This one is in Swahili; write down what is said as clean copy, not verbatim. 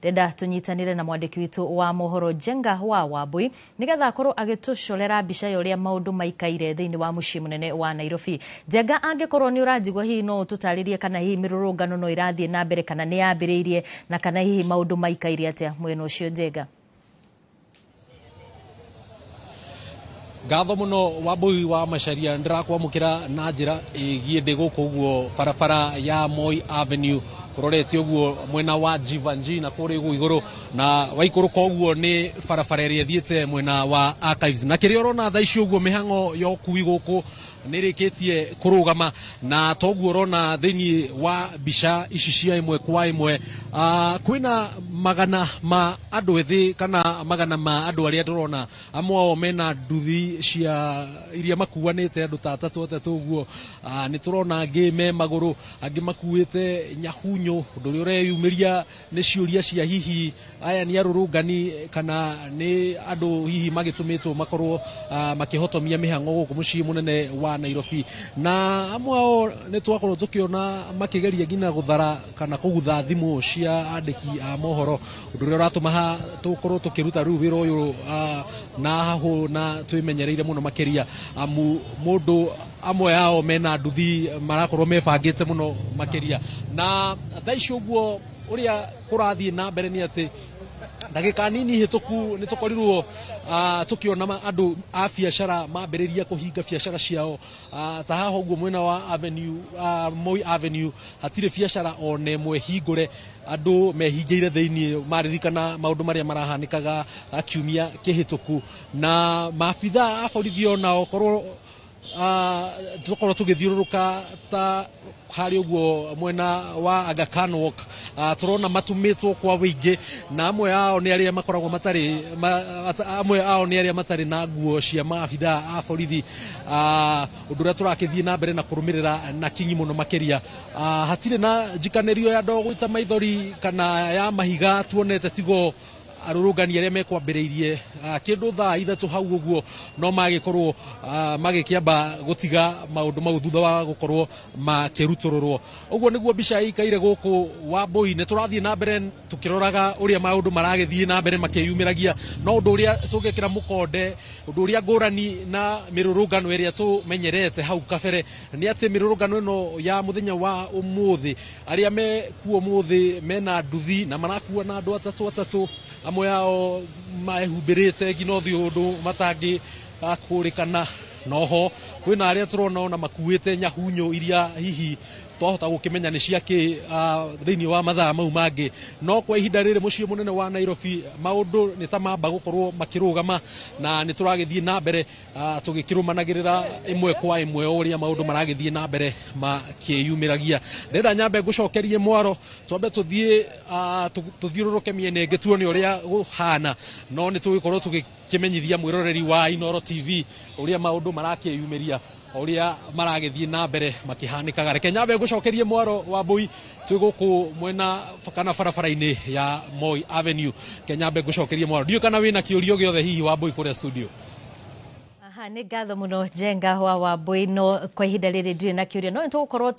Ndenda tunyitanire na mwandiki witu wa mohoro Njenga wa Wambui nigetha akorwo agitucorera mbica ya uria maundu maikaire thiini wa mucii munene wa Nairobi. Njenga, angikorwo ni uranjigwa hihi no tutaririe kana hihi mirurungano no irathie na mbere kana ni yambiriirie na kana hihi maundu maikaire atia mwena ucio. Njenga. Ngatho muno Wambui wa Macharia, ndirakwamukira na njira igie ndi guku guo barabara ya Moi Avenue kurorete uguo mwena wa Jivanji na kuri uguo iguru na waikuruka uguo ni barabara iria thiete mwena wa Archives na kiria urona tha icio uguo mihango yo kui guku nirikitie kurugama na toguo urona thiini wa bica ici cia imwe kwa imwe kwina magana ma andu ethi kana magana ma andu aria turona amwe mena nduthi cia iria makuanite andu ta tatu uguo ni turona angi me maguru angi makuite nyahunyu undu ri ureyumiria ni ciuria cia hihi aya ni arurungani kana ni andu hihi magitumitwo makorwo makihotomia mihango guku mucii munene wa Nairobi na amwe ni twakorwo tukiona makigeria ngina guthara kana kugutha thimu cia andiki a mohoro undu ri uratuma tukorwo tukiruta riu wira uyu na hahu na twimenyereire muno makiria mundu amwe yao mena nduthi marakorwo mebangite muno makiria na thaici uguo uria kurathie na mbere ni ati ndagika nini hituku ni tukorirwo tukiona andu a biacara mambiriria kuhinga biacara ciao ta haha uguo mwena wa Avenue Moi Avenue hatire biacara one mwe hingure andu mehingeire thiini maririkana maundu maria marahanikaga kiumia kihituku na maabitha a borithi onao korwo tukorwo tugithiururuka ta hari uguo mwena wa Aga Khan Walk turona matumitwo kwa wingi na amwe ao ni aria makoragwo matari amwe ao ni aria matari na nguo cia maabitha a borithi undu ria turakithie na mbere na kurumirira na kinyi muno makiria hatire na njikanirio ya ndogo ita maithori kana ya mahiga tuonete tigo arurungani aria mekwambiriirie kindu thaa ithatu hau uguo no magikorwo magikiamba gutiga maundu mau thutha wa gukorwo makirutururwo uguo niguo bica ikaire guku Wambui ni turathie na mbere tukiroraga uria maundu maragithie na mbere makiyumiragia no undu uria tugekira mukonde undu uria ngurani na mirurungano iria tumenyerete hau kabere ni ati mirurungano ino ya muthenya wa umuthi aria me kuo muthi mena nduthi na marakuwa na andu atatu amwe yao mahumbirite nginothi undu matangi akurikana noho kwina aria turona na makuite nyahunyu iria hihi twahota gukimenya ni ciaki thiini wa mathaa mau mangi no kwa ihinda riri mucii munene wa Nairobi maundu ni ta mamba gukorwo makirugama na ni turagithie na mbere tugikirumanagirira imwe kwa imwe uria maundu maragithie na mbere makiyumiragia ndenda nyambe gucokerie mwaro twambe tuthie tuthiururuke miene ingi tuone uria guhana no ni tugikorwo tugikimenyithia mwiroreri wa Inooro TV uria maundu marakiyumiria uria maragithie na mbere makihanikaga reke nyambe gucokerie mwaro Wambui twiguku mwena kana barabara-ini ya Moi Avenue kenyambe gucokerie mwaro dio kana wina kiurio giothe hihi Wambui kuria studio. Ni ngatho muno Njenga wa Wambui no kwa ihinda riri ndire na kiurio no nitugukorwo